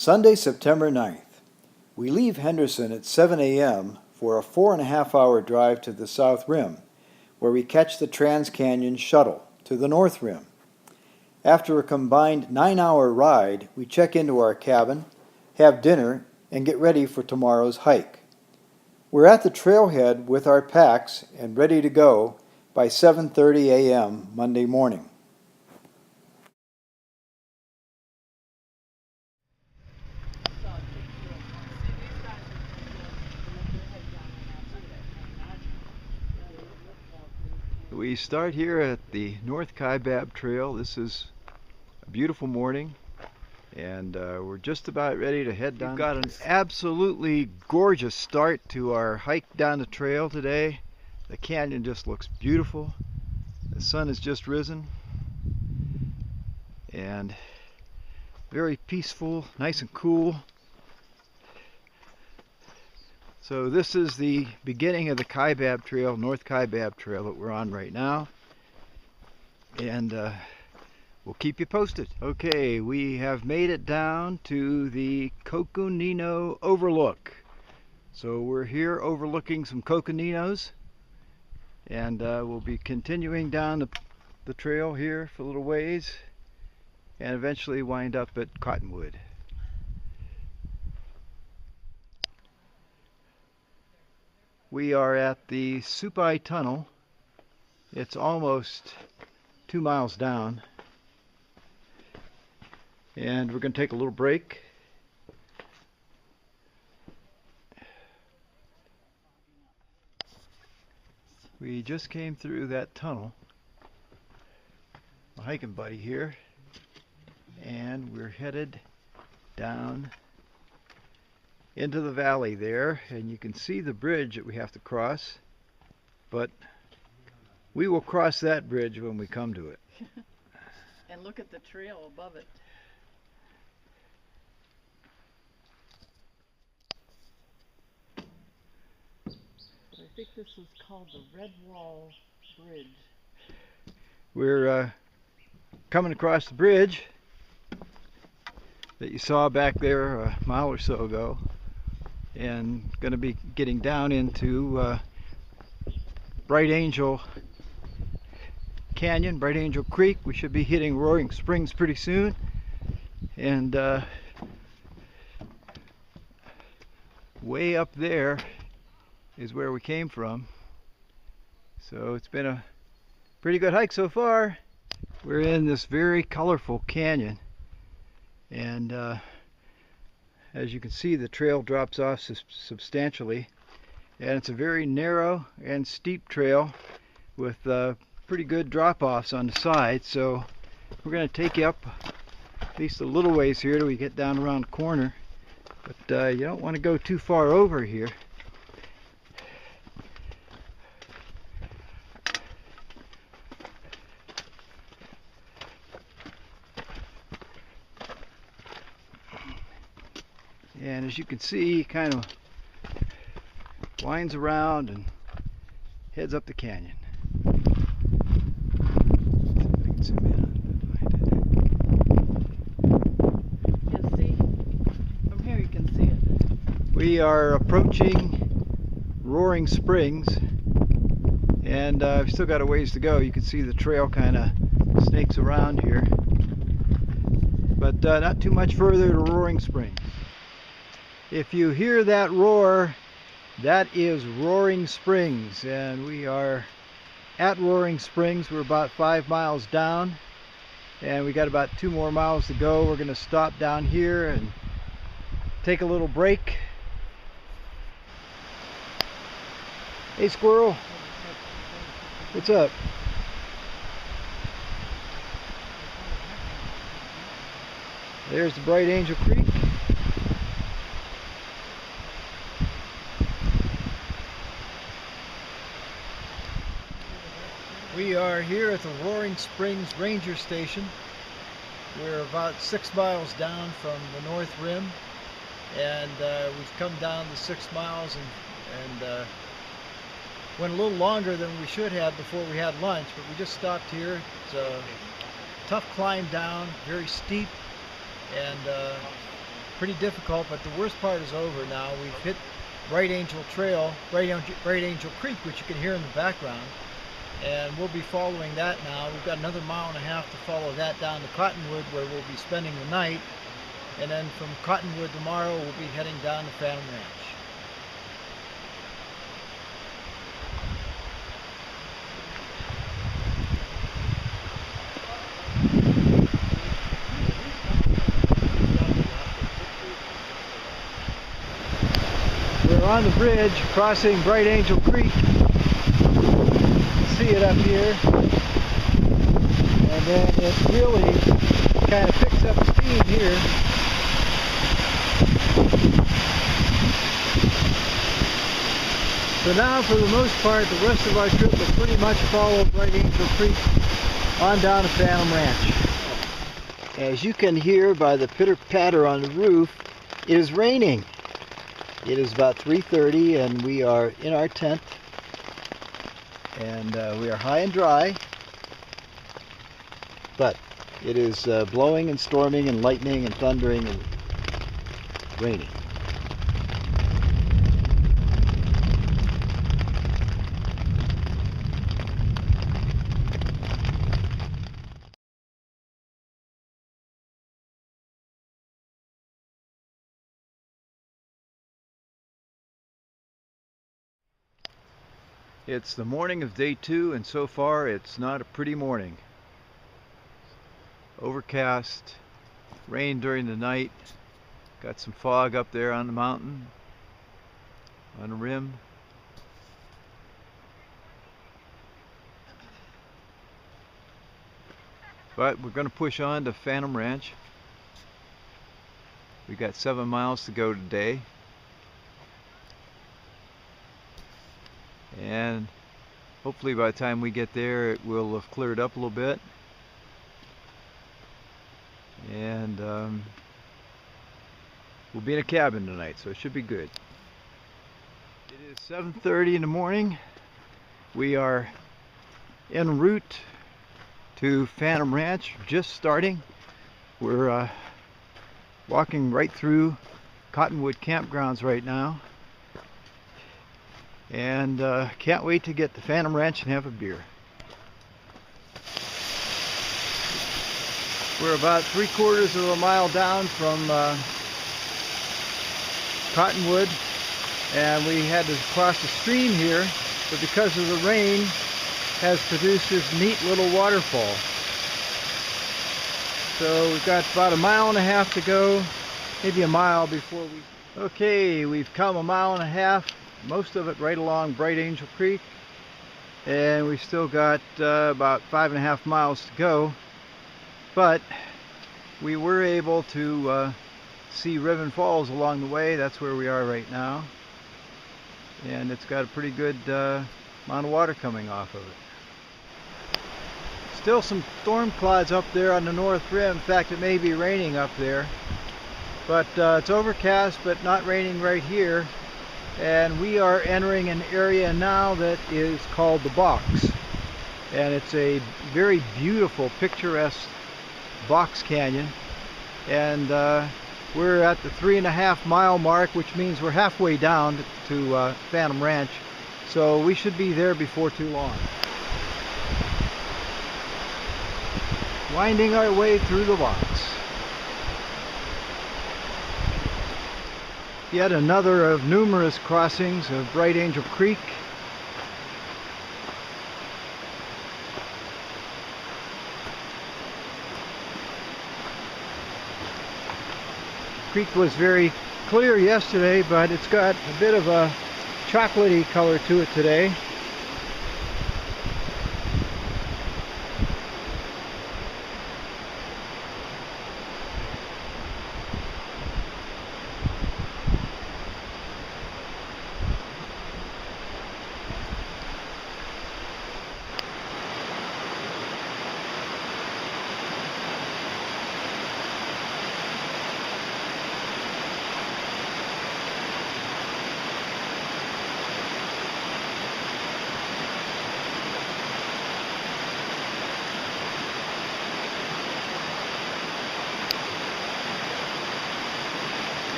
Sunday, September 9th. We leave Henderson at 7 a.m. for a 4.5-hour drive to the South Rim, where we catch the Trans-Canyon Shuttle to the North Rim. After a combined 9-hour ride, we check into our cabin, have dinner, and get ready for tomorrow's hike. We're at the trailhead with our packs and ready to go by 7:30 a.m. Monday morning. We start here at the North Kaibab Trail. This is a beautiful morning, and we're just about ready to head down. We've got an absolutely gorgeous start to our hike down the trail today. The canyon just looks beautiful. The sun has just risen, and very peaceful, nice and cool. So this is the beginning of the Kaibab Trail, North Kaibab Trail that we're on right now. And we'll keep you posted. Okay, we have made it down to the Coconino Overlook. So we're here overlooking some coconinos. And we'll be continuing down the trail here for a little ways. And eventually wind up at Cottonwood. We are at the Supai Tunnel. It's almost 2 miles down. And we're going to take a little break. We just came through that tunnel. My hiking buddy here. And we're headed down into the valley there, and you can see the bridge that we have to cross, but we will cross that bridge when we come to it. And look at the trail above it. I think this is called the Red Wall Bridge. We're coming across the bridge that you saw back there a mile or so ago, and going to be getting down into Bright Angel Canyon, Bright Angel Creek. We should be hitting Roaring Springs pretty soon, and way up there is where we came from. So it's been a pretty good hike so far. We're in this very colorful canyon, and as you can see, the trail drops off substantially, and it's a very narrow and steep trail with pretty good drop-offs on the side. So we're going to take you up at least a little ways here till we get down around the corner, but you don't want to go too far over here. And as you can see, kind of winds around and heads up the canyon. You see? From here you can see it. We are approaching Roaring Springs, and we've still got a ways to go. You can see the trail kind of snakes around here, but not too much further to Roaring Springs. If you hear that roar, that is Roaring Springs, and we are at Roaring Springs. We're about 5 miles down, and we got about 2 more miles to go. We're going to stop down here and take a little break. Hey, squirrel, what's up? There's the Bright Angel Creek. We are here at the Roaring Springs Ranger Station. We're about 6 miles down from the North Rim, and we've come down the 6 miles and went a little longer than we should have before we had lunch, but we just stopped here. It's a tough climb down, very steep, and pretty difficult, but the worst part is over now. We've hit Bright Angel Trail, Bright Angel Creek, which you can hear in the background, and we'll be following that now. We've got another 1.5 miles to follow that down to Cottonwood, where we'll be spending the night, and then from Cottonwood tomorrow we'll be heading down to Phantom Ranch. We're on the bridge crossing Bright Angel Creek. See it up here, and then it really kind of picks up steam here. So now, for the most part, the rest of our trip will pretty much follow Bright Angel Creek on down to Phantom Ranch. As you can hear by the pitter-patter on the roof, it is raining. It is about 3:30 and we are in our tent, and we are high and dry, but it is blowing and storming and lightning and thundering and raining. It's the morning of day 2, and so far it's not a pretty morning. Overcast, rain during the night, got some fog up there on the mountain, on the rim. But we're going to push on to Phantom Ranch. We got 7 miles to go today. And hopefully by the time we get there it will have cleared up a little bit, and we'll be in a cabin tonight, so it should be good. It is 7:30 in the morning. We are en route to Phantom Ranch, just starting. We're walking right through Cottonwood campgrounds right now. And can't wait to get to Phantom Ranch and have a beer. We're about 3/4 of a mile down from Cottonwood, and we had to cross the stream here, but because of the rain has produced this neat little waterfall. So we've got about 1.5 miles to go, maybe a mile before we... Okay, we've come 1.5 miles. Most of it right along Bright Angel Creek, and we still got about 5.5 miles to go, but we were able to see Riven Falls along the way. That's where we are right now, and it's got a pretty good amount of water coming off of it. Still some storm clouds up there on the north rim. In fact, it may be raining up there, but it's overcast but not raining right here. And we are entering an area now that is called the Box, and it's a very beautiful, picturesque box canyon, and we're at the 3.5 mile mark, which means we're halfway down to Phantom Ranch, so we should be there before too long. Winding our way through the Box. Yet another of numerous crossings of Bright Angel Creek. Creek was very clear yesterday, but it's got a bit of a chocolatey color to it today.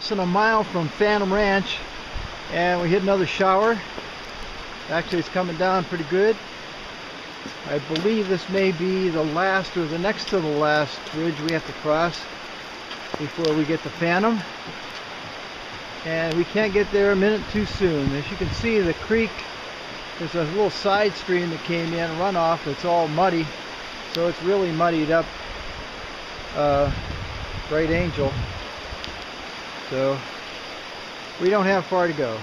less than a mile from Phantom Ranch, and we hit another shower. Actually, it's coming down pretty good. I believe this may be the last or the next to the last bridge we have to cross before we get to Phantom. And we can't get there a minute too soon. As you can see, the creek, there's a little side stream that came in, runoff. It's all muddy, so it's really muddied up Bright Angel. So we don't have far to go.